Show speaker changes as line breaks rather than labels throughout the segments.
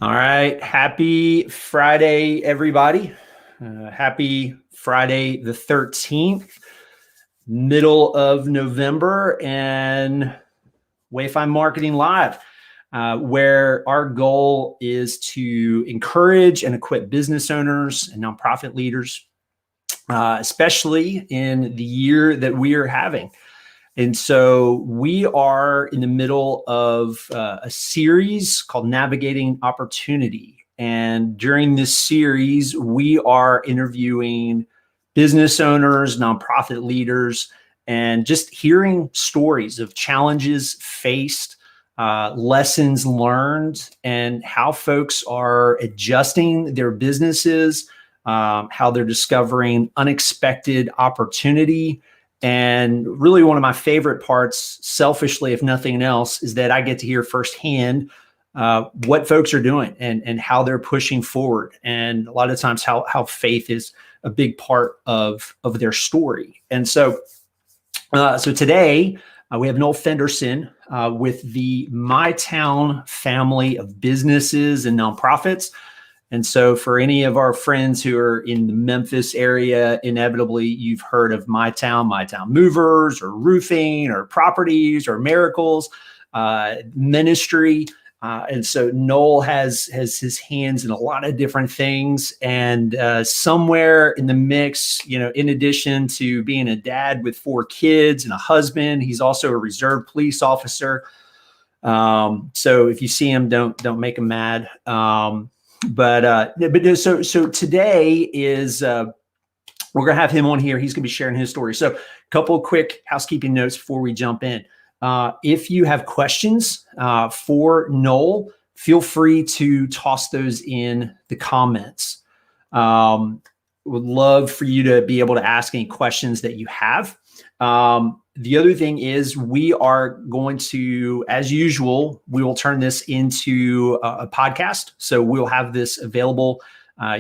All right. Happy Friday, everybody. Happy Friday the 13th, middle of November, and Wayfind Marketing Live, where our goal is to encourage and equip business owners and nonprofit leaders, especially in the year that we are having. And so we are in the middle of a series called Navigating Opportunity. And during this series, we are interviewing business owners, nonprofit leaders, and just hearing stories of challenges faced, lessons learned, and how folks are adjusting their businesses, how they're discovering unexpected opportunity. And really one of my favorite parts, selfishly, if nothing else, is that I get to hear firsthand what folks are doing and how they're pushing forward. And a lot of times how faith is a big part of their story. And so today we have Noel Fenderson with the My Town family of businesses and nonprofits. And so for any of our friends who are in the Memphis area, inevitably you've heard of My Town Movers, or roofing, or properties, or miracles, ministry. And so Noel has his hands in a lot of different things. And somewhere in the mix, in addition to being a dad with 4 kids and a husband, he's also a reserve police officer. So if you see him, don't make him mad. So today is we're gonna have him on here. He's gonna be sharing his story. So a couple quick housekeeping notes before we jump in. If you have questions for Noel, feel free to toss those in the comments. Would love for you to be able to ask any questions that you have. The other thing is we are going to, as usual, we will turn this into a podcast. So we'll have this available.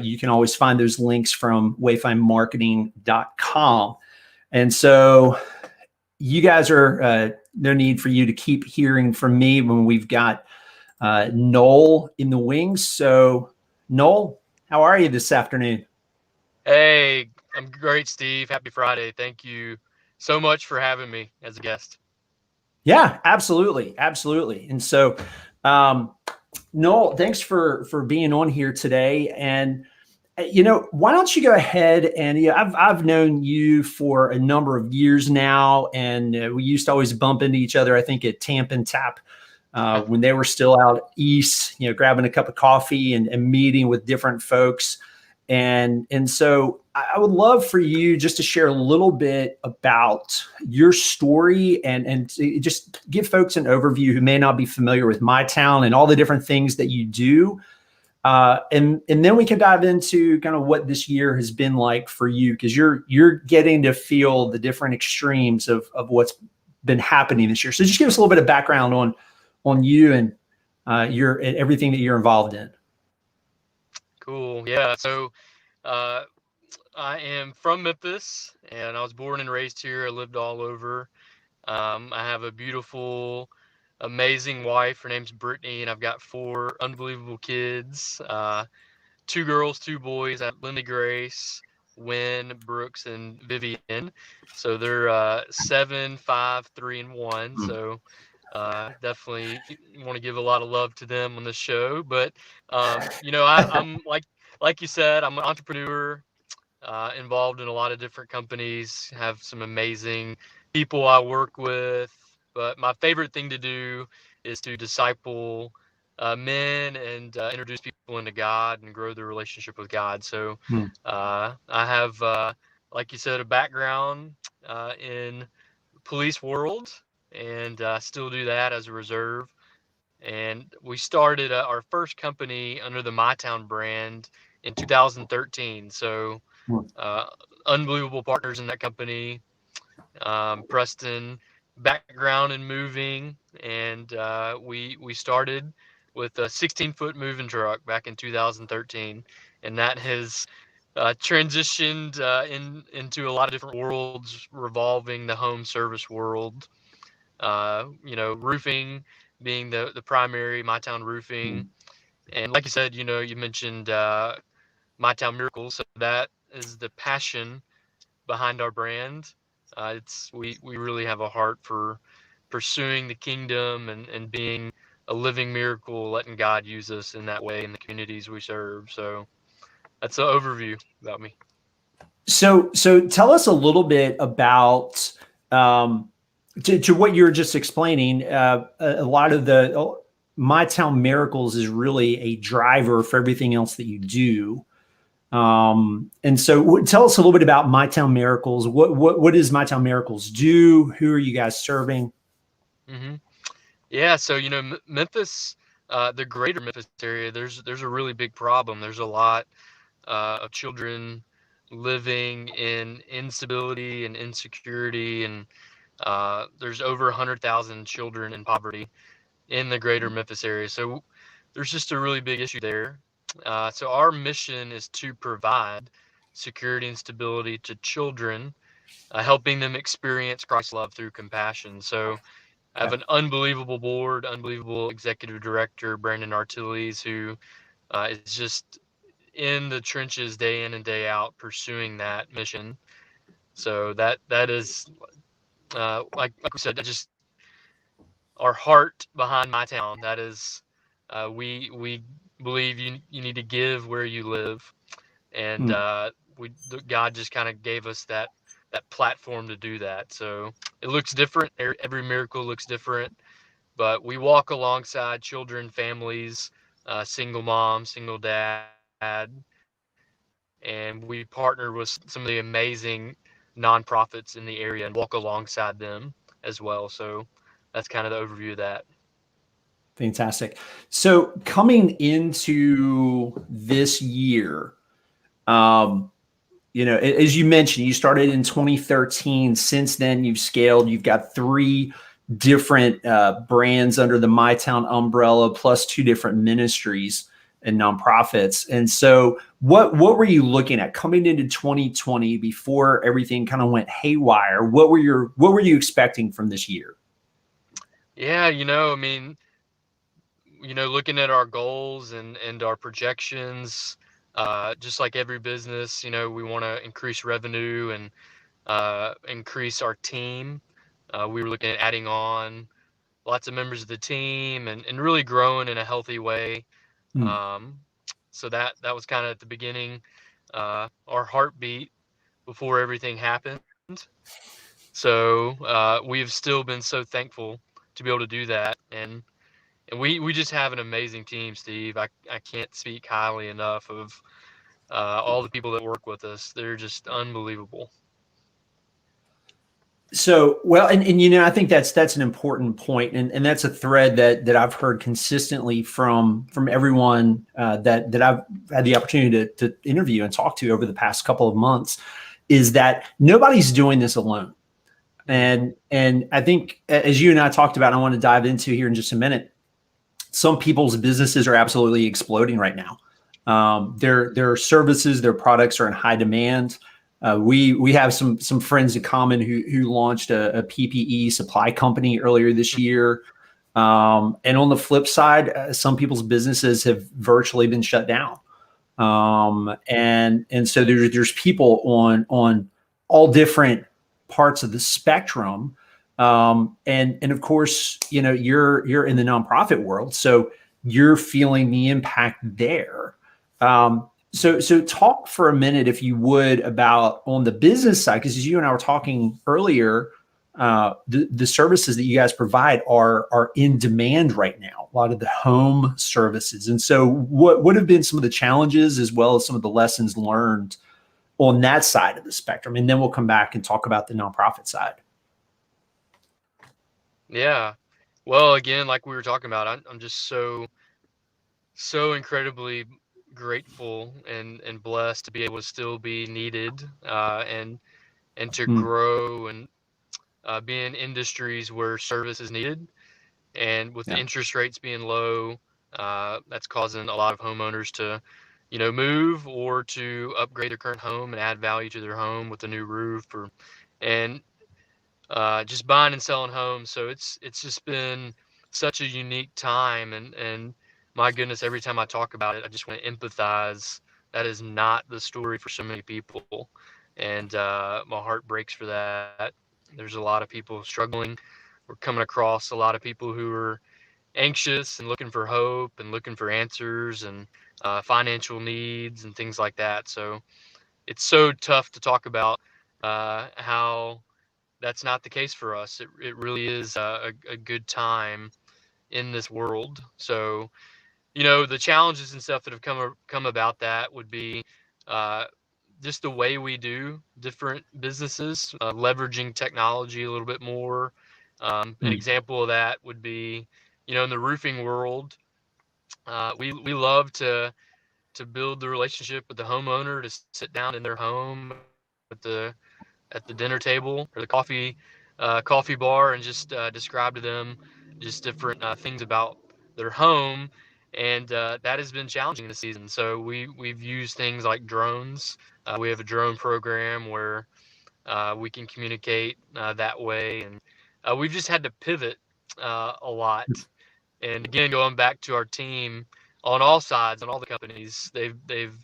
You can always find those links from wayfindmarketing.com. And so you guys are, no need for you to keep hearing from me when we've got Noel in the wings. So Noel, how are you this afternoon?
Hey, I'm great, Steve. Happy Friday. Thank you so much for having me as a guest.
Yeah, absolutely. Absolutely. And so, Noel, thanks for being on here today. And, why don't you go ahead and, I've known you for a number of years now, and we used to always bump into each other, I think at Tamp and Tap, when they were still out east, grabbing a cup of coffee and meeting with different folks. And so I would love for you just to share a little bit about your story and to just give folks an overview who may not be familiar with My Town and all the different things that you do. And then we can dive into kind of what this year has been like for you, because you're getting to feel the different extremes of what's been happening this year. So just give us a little bit of background on you and your everything that you're involved in.
Cool. Yeah. So I am from Memphis, and I was born and raised here. I lived all over. I have a beautiful, amazing wife. Her name's Brittany, and I've got 4 unbelievable kids. 2 girls, 2 boys. I have Linda Grace, Wynn, Brooks, and Vivian. So they're 7, 5, 3, and 1. So definitely want to give a lot of love to them on this show. But I'm like you said, I'm an entrepreneur, involved in a lot of different companies. Have some amazing people I work with. But my favorite thing to do is to disciple men and introduce people into God and grow their relationship with God. So
Hmm.
I have, like you said, a background in police world, and still do that as a reserve. And we started our first company under the MyTown brand in 2013. So uh, unbelievable partners in that company. Preston, background in moving, and we started with a 16-foot moving truck back in 2013, and that has transitioned into a lot of different worlds revolving the home service world. Roofing being the primary, My Town Roofing. And like you said, you mentioned My Town Miracles. So that is the passion behind our brand. It's we really have a heart for pursuing the kingdom and being a living miracle, letting God use us in that way in the communities we serve. So that's an overview about me.
So tell us a little bit about um, to what you were just explaining. A lot of the My Town Miracles is really a driver for everything else that you do. And so tell us a little bit about My Town Miracles. What does My Town Miracles do? Who are you guys serving?
hmm Yeah, so Memphis, the greater Memphis area, there's a really big problem. There's a lot of children living in instability and insecurity, and there's over 100,000 children in poverty in the greater Memphis area. So there's just a really big issue there. So our mission is to provide security and stability to children, helping them experience Christ's love through compassion. So I have
Okay.
an unbelievable board, unbelievable executive director, Brandon Artiles, who is just in the trenches day in and day out pursuing that mission. So that is like we said, just our heart behind My Town. That is, we believe you need to give where you live, and
Hmm.
God just kind of gave us that platform to do that. So it looks different. Every miracle looks different, but we walk alongside children, families, single mom, single dad, and we partner with some of the amazing nonprofits in the area and walk alongside them as well. So that's kind of the overview of that.
Fantastic. So coming into this year, um, as you mentioned, you started in 2013. Since then, you've scaled. You've got three different brands under the MyTown umbrella, plus two different ministries and nonprofits. And so, what were you looking at coming into 2020 before everything kind of went haywire? What were you expecting from this year?
Yeah, I mean, looking at our goals and our projections, just like every business, we want to increase revenue and increase our team. We were looking at adding on lots of members of the team and really growing in a healthy way.
Hmm.
Um, so that was kind of at the beginning, our heartbeat before everything happened. So we've still been so thankful to be able to do that, and we just have an amazing team, Steve. I can't speak highly enough of all the people that work with us. They're just unbelievable.
So, well, and I think that's an important point, and that's a thread that I've heard consistently from everyone that I've had the opportunity to interview and talk to over the past couple of months, is that nobody's doing this alone.
Mm,
And I think, as you and I talked about, I want to dive into here in just a minute. Some people's businesses are absolutely exploding right now. Their services, their products are in high demand. We have some friends in common who launched a PPE supply company earlier this
mm,
year. And on the flip side, some people's businesses have virtually been shut down. And so there's people on all different parts of the spectrum. And of course, you're in the nonprofit world, so you're feeling the impact there. So talk for a minute, if you would, about on the business side, because as you and I were talking earlier, the services that you guys provide are in demand right now. A lot of the home services, and so what have been some of the challenges as well as some of the lessons learned on that side of the spectrum, and then we'll come back and talk about the nonprofit side.
yeah. Well, again, like we were talking about, I'm just so incredibly grateful and blessed to be able to still be needed, and to
Mm,
grow and be in industries where service is needed. And with the
yeah.
interest rates being low, that's causing a lot of homeowners to, move or to upgrade their current home and add value to their home with a new roof and just buying and selling homes. So it's just been such a unique time, and my goodness, every time I talk about it, I just want to empathize. That is not the story for so many people. And my heart breaks for that. There's a lot of people struggling. We're coming across a lot of people who are anxious and looking for hope and looking for answers and financial needs and things like that. So it's so tough to talk about how that's not the case for us. It really is a good time in this world. So, the challenges and stuff that have come about that would be uh, just the way we do different businesses, leveraging technology a little bit more. An
Mm,
example of that would be, in the roofing world, we love to build the relationship with the homeowner, to sit down in their home at the dinner table or the coffee bar, and just describe to them just different things about their home, and that has been challenging this season. So we've used things like drones. We have a drone program where we can communicate that way, and we've just had to pivot a lot. And again, going back to our team on all sides, on all the companies, they've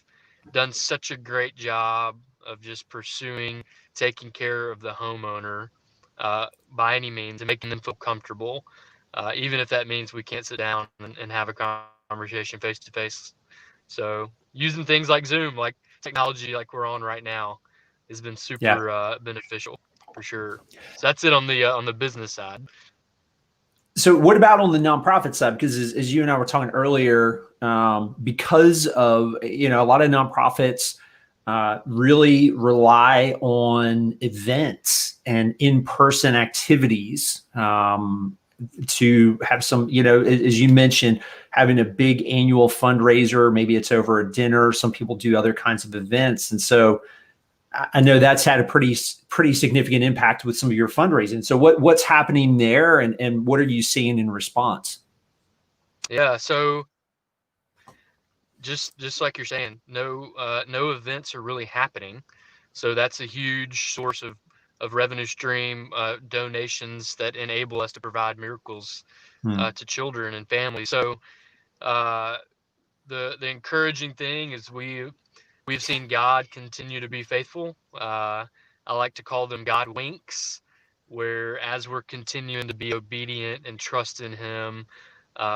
done such a great job of just pursuing taking care of the homeowner by any means and making them feel comfortable, even if that means we can't sit down and have a conversation face to face. So using things like Zoom, like technology like we're on right now, has been
yeah.
super beneficial for sure. So that's it on the business side.
So what about on the nonprofit side? Because as you and I were talking earlier, because of, a lot of nonprofits really rely on events and in-person activities to have some, as you mentioned, having a big annual fundraiser. Maybe it's over a dinner. Some people do other kinds of events. And so I know that's had a pretty significant impact with some of your fundraising. So what's happening there, and what are you seeing in response?
Yeah, so just like you're saying, no events are really happening. So that's a huge source of revenue stream, donations that enable us to provide miracles
Hmm.
to children and families. So uh, the encouraging thing is we've seen God continue to be faithful. I like to call them God winks, where as we're continuing to be obedient and trust in Him,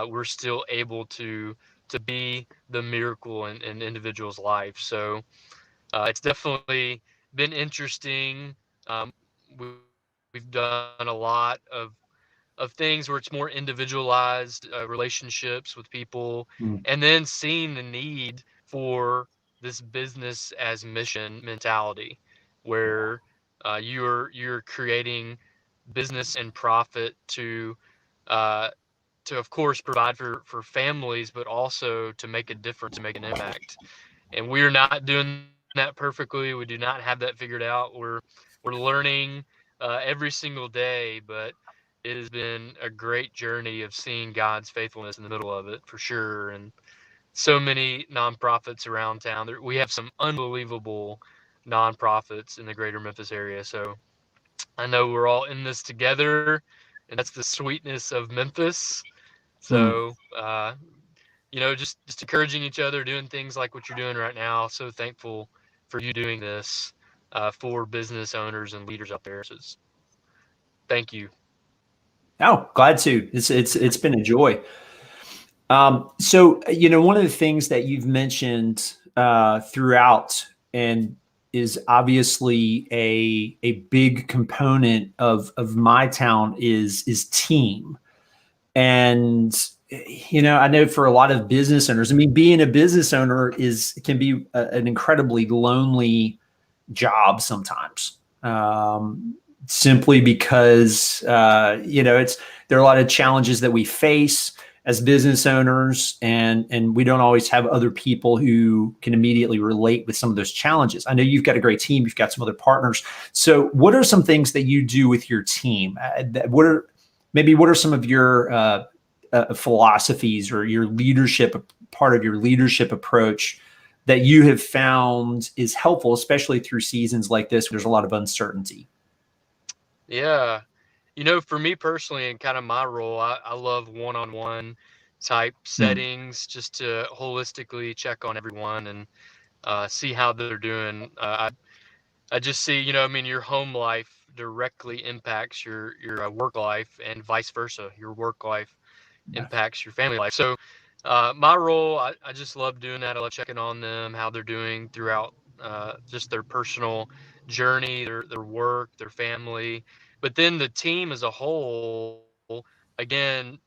we're still able to be the miracle in individuals' life. So it's definitely been interesting. Um, we've done a lot of things where it's more individualized relationships with people,
Hmm.
and then seeing the need for this business as mission mentality, where you're creating business and profit uh, to of course provide for families, but also to make a difference and make an impact. And we're not doing that perfectly. We do not have that figured out. We're learning every single day, but it has been a great journey of seeing God's faithfulness in the middle of it for sure. And so many nonprofits around town. We have some unbelievable nonprofits in the greater Memphis area. So I know we're all in this together, and that's the sweetness of Memphis.
Hmm.
So just encouraging each other, doing things like what you're doing right now. So thankful for you doing this for business owners and leaders out there. So thank you.
Oh, glad to. It's been a joy. So one of the things that you've mentioned throughout, and is obviously a big component of my town, is team. And I know for a lot of business owners, I mean, being a business owner can be an incredibly lonely job sometimes. Simply because there are a lot of challenges that we face as business owners, and we don't always have other people who can immediately relate with some of those challenges. I know you've got a great team, you've got some other partners. So what are some things that you do with your team? What are some of your philosophies, or your leadership, part of your leadership approach, that you have found is helpful, especially through seasons like this where there's a lot of uncertainty?
Yeah. For me personally and kind of my role, I love one-on-one type
Mm.
settings just to holistically check on everyone and see how they're doing. I just see, I mean, your home life directly impacts your work life, and vice versa. Your work life impacts your family life. So, my role, I just love doing that. I love checking on them, how they're doing throughout just their personal journey, their work, their family. But then the team as a whole, again,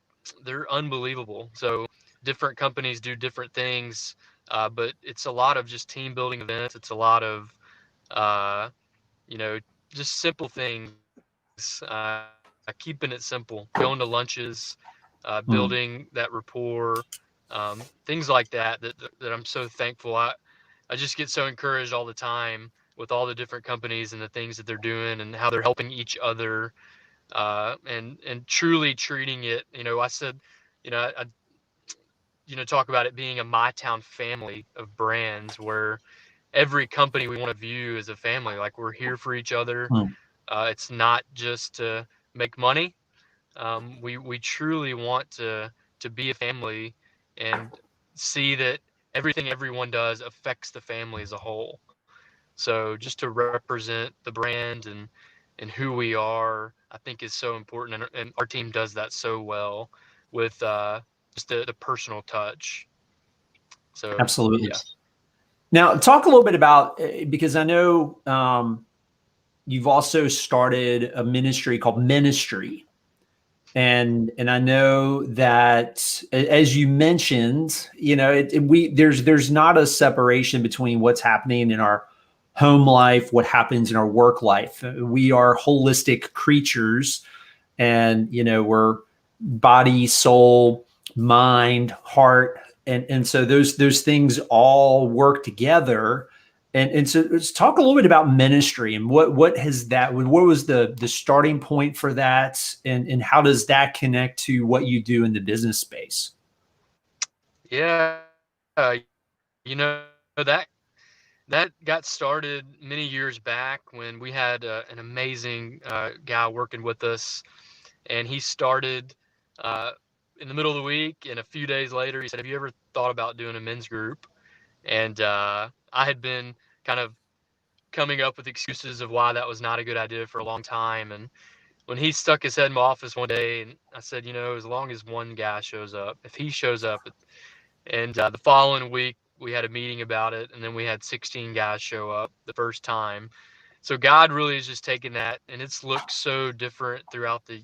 they're unbelievable. So, different companies do different things, but it's a lot of just team building events. It's a lot of uh, you know, just simple things, keeping it simple, going to lunches, building
Mm.
that rapport, things like that I'm so thankful. I just get so encouraged all the time with all the different companies and the things that they're doing and how they're helping each other, and truly treating it. I said, I talk about it being a my town family of brands where every company we want to view as a family. Like, we're here for each other.
Mm.
It's not just to make money. We truly want to be a family and see that everything everyone does affects the family as a whole. So just to represent the brand and who we are, I think is so important, and our team does that so well with just the personal touch. So
Absolutely.
yeah.
Now, talk a little bit about, because I know you've also started a ministry called Ministry. And I know that, as you mentioned, there's not a separation between what's happening in our home life, what happens in our work life. We are holistic creatures, and we're body, soul, mind, heart, and so those things all work together. And so let's talk a little bit about ministry and what has that, what was the starting point for that, and how does that connect to what you do in the business space?
Yeah, that got started many years back when we had an amazing guy working with us, and he started uh, in the middle of the week, and a few days later, he said, "Have you ever thought about doing a men's group?" And I had been kind of coming up with excuses of why that was not a good idea for a long time, and when he stuck his head in my office one day, and I said, as long as one guy shows up, if he shows up, and the following week, we had a meeting about it, and then we had 16 guys show up the first time. So God really is just taking that, and it's looked so different throughout the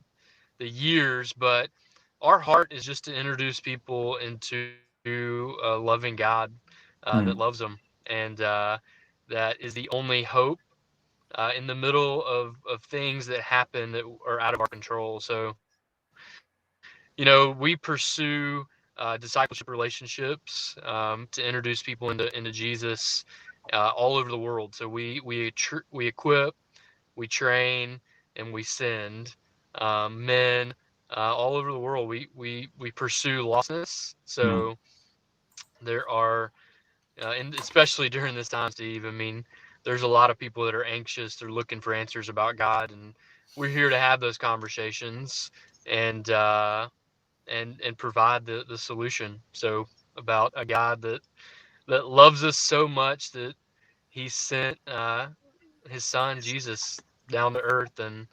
years. But our heart is just to introduce people into a loving God that loves
Mm.
them, and that is the only hope in the middle of things that happen that are out of our control. So, we pursue discipleship relationships to introduce people into Jesus all over the world. So we equip, we train, and we send men all over the world. We pursue lostness.
Mm.
So there are, and especially during this time, Steve. I mean, there's a lot of people that are anxious. They're looking for answers about God, and we're here to have those conversations and and provide the solution. So, about a God that loves us so much that He sent His Son Jesus down to earth, and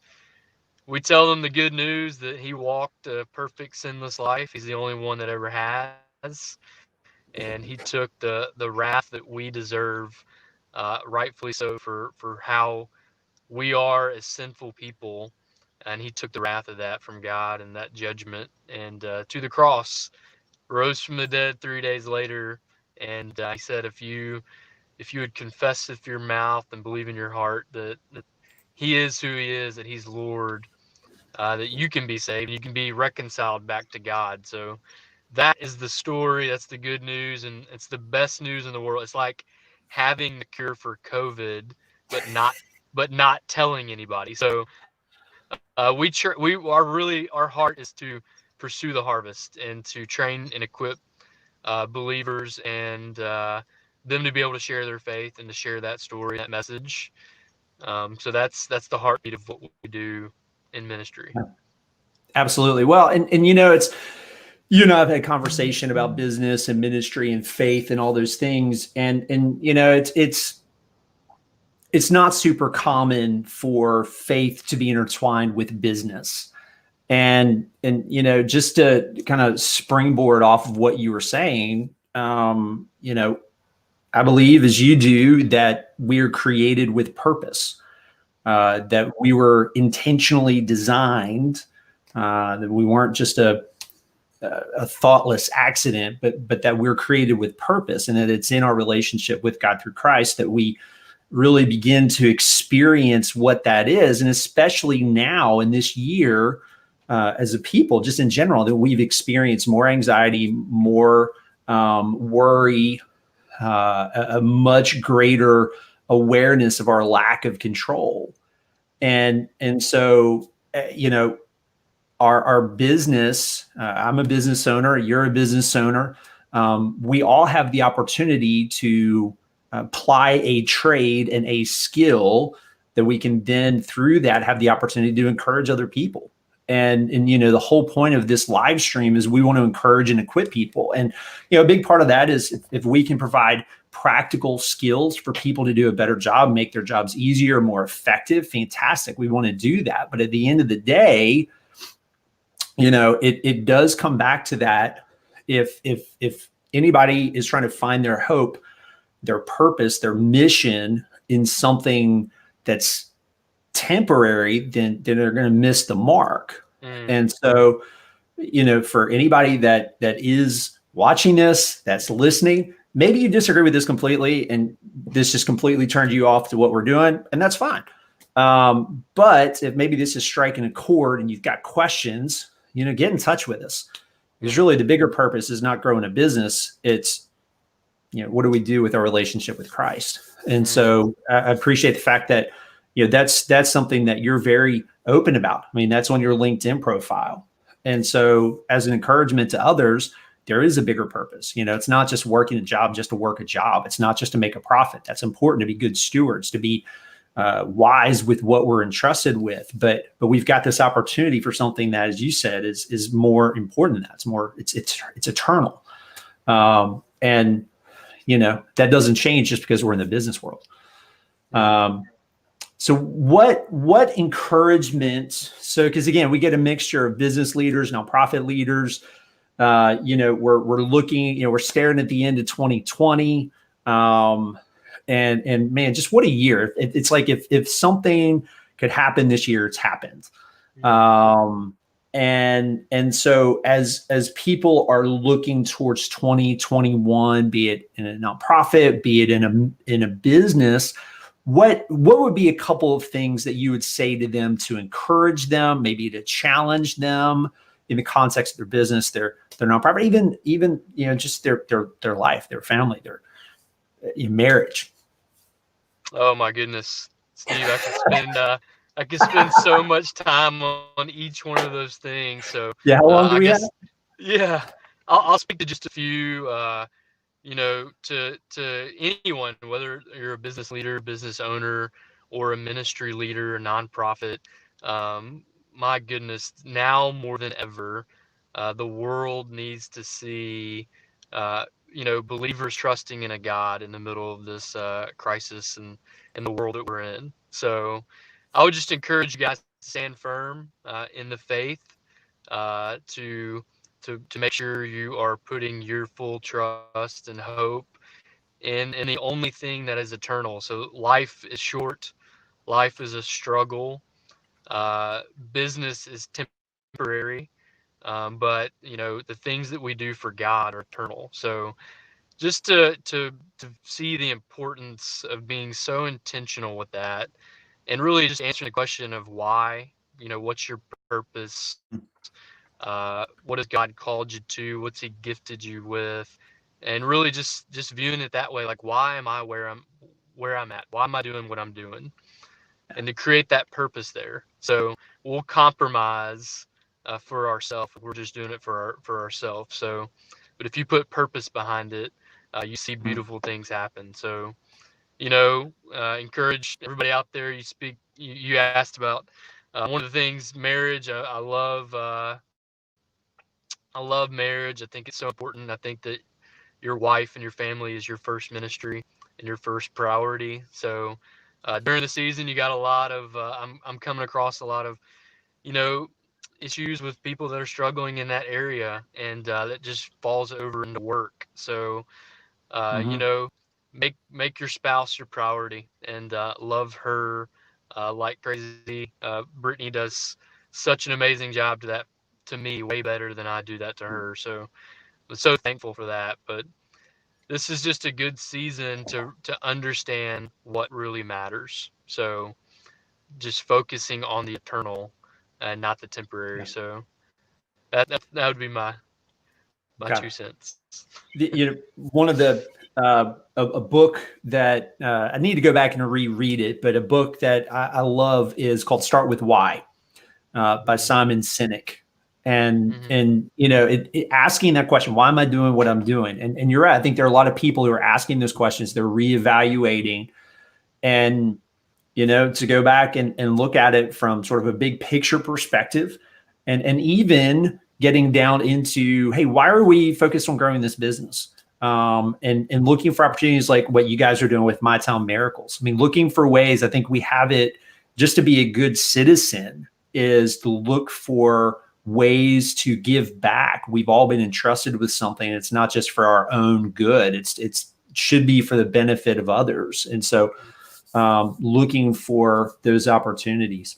we tell them the good news that He walked a perfect, sinless life. He's the only one that ever has, and He took the wrath that we deserve, rightfully so, for how we are as sinful people, and He took the wrath of that from God and that judgment, and to the cross, rose from the dead 3 days later, and He said, if you would confess with your mouth and believe in your heart that He is who He is, that He's Lord, that you can be saved, you can be reconciled back to God. So that is the story. That's the good news, and it's the best news in the world. It's like having the cure for COVID, but not telling anybody. So our heart is to pursue the harvest and to train and equip believers, and them to be able to share their faith and to share that story, that message. So that's the heartbeat of what we do in ministry.
Absolutely. Well, and you and I have had a conversation about business and ministry and faith and all those things. And it's not super common for faith to be intertwined with business. And just to kind of springboard off of what you were saying, I believe as you do that we are created with purpose, that we were intentionally designed, that we weren't just a thoughtless accident, but that we're created with purpose, and that it's in our relationship with God through Christ that we really begin to experience what that is. And especially now in this year, as a people, just in general, that we've experienced more anxiety, more worry, a much greater awareness of our lack of control. And so, our business, I'm a business owner, you're a business owner. We all have the opportunity to apply a trade and a skill that we can then through that have the opportunity to encourage other people. And the whole point of this live stream is we want to encourage and equip people. And a big part of that is if we can provide practical skills for people to do a better job, make their jobs easier, more effective, fantastic. We want to do that. But at the end of the day, it does come back to that. If anybody is trying to find their hope, their purpose, their mission in something that's temporary, then they're going to miss the mark. And so, for anybody that is watching this, that's listening, maybe you disagree with this completely, and this just completely turned you off to what we're doing, and that's fine. But if maybe this is striking a chord and you've got questions, get in touch with us. Because really the bigger purpose is not growing a business. It's, what do we do with our relationship with Christ? And so I appreciate the fact that, that's something that you're very open about. I mean, that's on your LinkedIn profile. And so as an encouragement to others, there is a bigger purpose. It's not just working a job just to work a job. It's not just to make a profit. That's important, to be good stewards, to be wise with what we're entrusted with, but we've got this opportunity for something that, as you said, is more important than that. It's eternal, and that doesn't change just because we're in the business world. So what encouragement? So because again, we get a mixture of business leaders, nonprofit leaders. We're looking, we're staring at the end of 2020. And man, just what a year. It's like if something could happen this year, it's happened. And so as people are looking towards 2021, be it in a nonprofit, be it in a business, what would be a couple of things that you would say to them to encourage them, maybe to challenge them in the context of their business, their nonprofit, even just their life, their family, their marriage?
Oh my goodness, Steve, I could spend so much time on each one of those things. So
Yeah, how long do
I
we have?
guess, yeah, I'll speak to just a few. To anyone, whether you're a business leader, business owner, or a ministry leader, a nonprofit. My goodness, now more than ever, the world needs to see, believers trusting in a God in the middle of this crisis and the world that we're in. So, I would just encourage you guys to stand firm in the faith, to make sure you are putting your full trust and hope in the only thing that is eternal. So life is short, life is a struggle, uh, business is temporary, but the things that we do for God are eternal. So just to see the importance of being so intentional with that, and really just answering the question of why, what's your purpose, what has God called you to, what's He gifted you with, and really just viewing it that way, like why am I where I'm at, why am I doing what I'm doing, and to create that purpose there. So we'll compromise for ourselves if we're just doing it for ourselves. So, but if you put purpose behind it, you see beautiful things happen. So encourage everybody out there. You asked about one of the things, marriage. I love I love marriage. I think it's so important. I think that your wife and your family is your first ministry and your first priority. So during the season, you got a lot of I'm coming across a lot of you know issues with people that are struggling in that area, and that just falls over into work. So you
Hmm.
know, make your spouse your priority, and love her like crazy. Brittany does such an amazing job to me, way better than I do that to her. So I'm so thankful for that. But this is just a good season to understand what really matters. So just focusing on the eternal and not the temporary.
Yeah.
So that would be my
Okay.
2 cents.
One of the a book that I need to go back and reread it, but a book that I love is called "Start with Why" by
Mm-hmm.
Simon Sinek.
Mm-hmm.
And asking that question, why am I doing what I'm doing? And you're right. I think there are a lot of people who are asking those questions. They're reevaluating, and to go back and look at it from sort of a big picture perspective, and even getting down into, hey, why are we focused on growing this business? And looking for opportunities like what you guys are doing with My Town Miracles. I mean, looking for ways. I think we have it just to be a good citizen is to look for ways to give back. We've all been entrusted with something. It's not just for our own good. It's should be for the benefit of others. And so looking for those opportunities.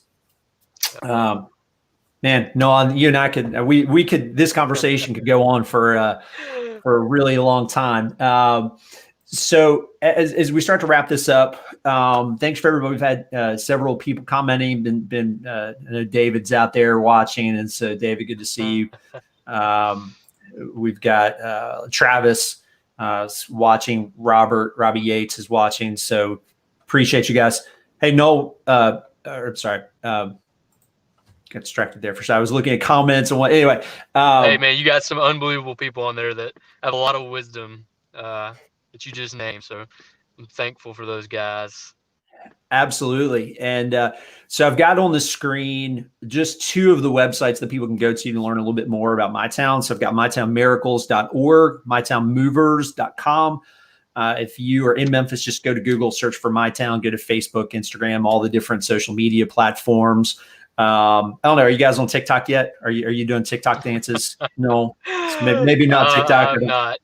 Man, Noel, you and I could we could this conversation could go on for a really long time. So as we start to wrap this up, thanks for everybody. We've had several people commenting. I know David's out there watching, and so David, good to see you. We've got Travis watching. Robbie Yates is watching. So appreciate you guys. Hey, Noel, sorry. Got distracted there for a second. I was looking at comments and what. Anyway,
Hey man, you got some unbelievable people on there that have a lot of wisdom that you just named. So I'm thankful for those guys.
absolutely. And so I've got on the screen just two of the websites that people can go to learn a little bit more about My Town. So I've got mytownmiracles.org, mytownmovers.com. If you are in Memphis, just go to Google, search for My Town, go to Facebook, Instagram, all the different social media platforms. I don't know. Are you guys on TikTok yet? Are you doing TikTok dances? No, maybe not TikTok.
I'm not.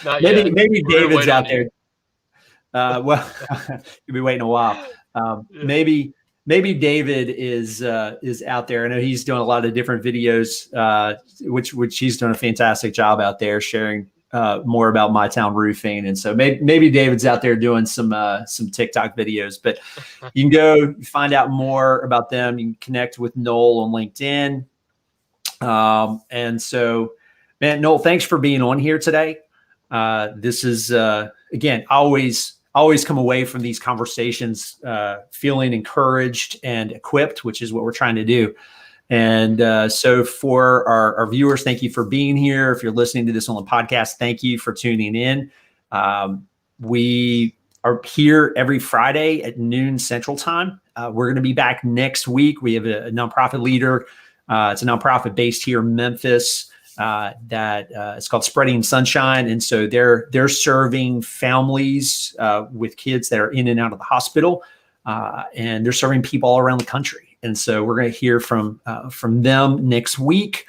Not
Maybe
yet. We're gonna
David's
wait
out
on
there.
you.
Well, you'll be waiting a while.
Yeah.
Maybe David is out there. I know he's doing a lot of different videos, which he's doing a fantastic job out there sharing more about My Town Roofing. And so maybe David's out there doing some TikTok videos. But you can go find out more about them. You can connect with Noel on LinkedIn. And so, man, Noel, thanks for being on here today. This is again, always come away from these conversations feeling encouraged and equipped, which is what we're trying to do. And so for our viewers, thank you for being here. If you're listening to this on the podcast, thank you for tuning in. We are here every Friday at noon Central Time. We're going to be back next week. We have a nonprofit leader. It's a nonprofit based here in Memphis that it's called Spreading Sunshine. And so they're serving families with kids that are in and out of the hospital, and they're serving people all around the country. And so we're going to hear from them next week.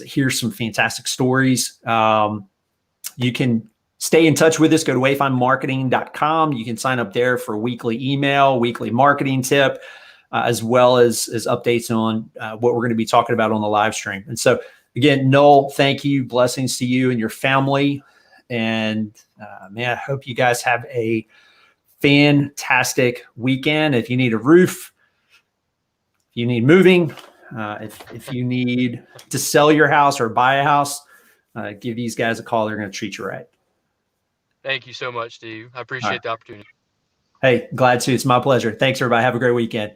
Hear some fantastic stories. You can stay in touch with us. Go to wayfindmarketing.com. You can sign up there for weekly email, weekly marketing tip, as well as updates on what we're going to be talking about on the live stream. And so again, Noel, thank you. Blessings to you and your family. And man, I hope you guys have a fantastic weekend. If you need a roof, if you need moving, if you need to sell your house or buy a house, give these guys a call. They're going to treat you right.
Thank you so much, Steve. I
All
appreciate
right.
the opportunity.
Hey, glad to. It's my pleasure. Thanks, everybody. Have a great weekend.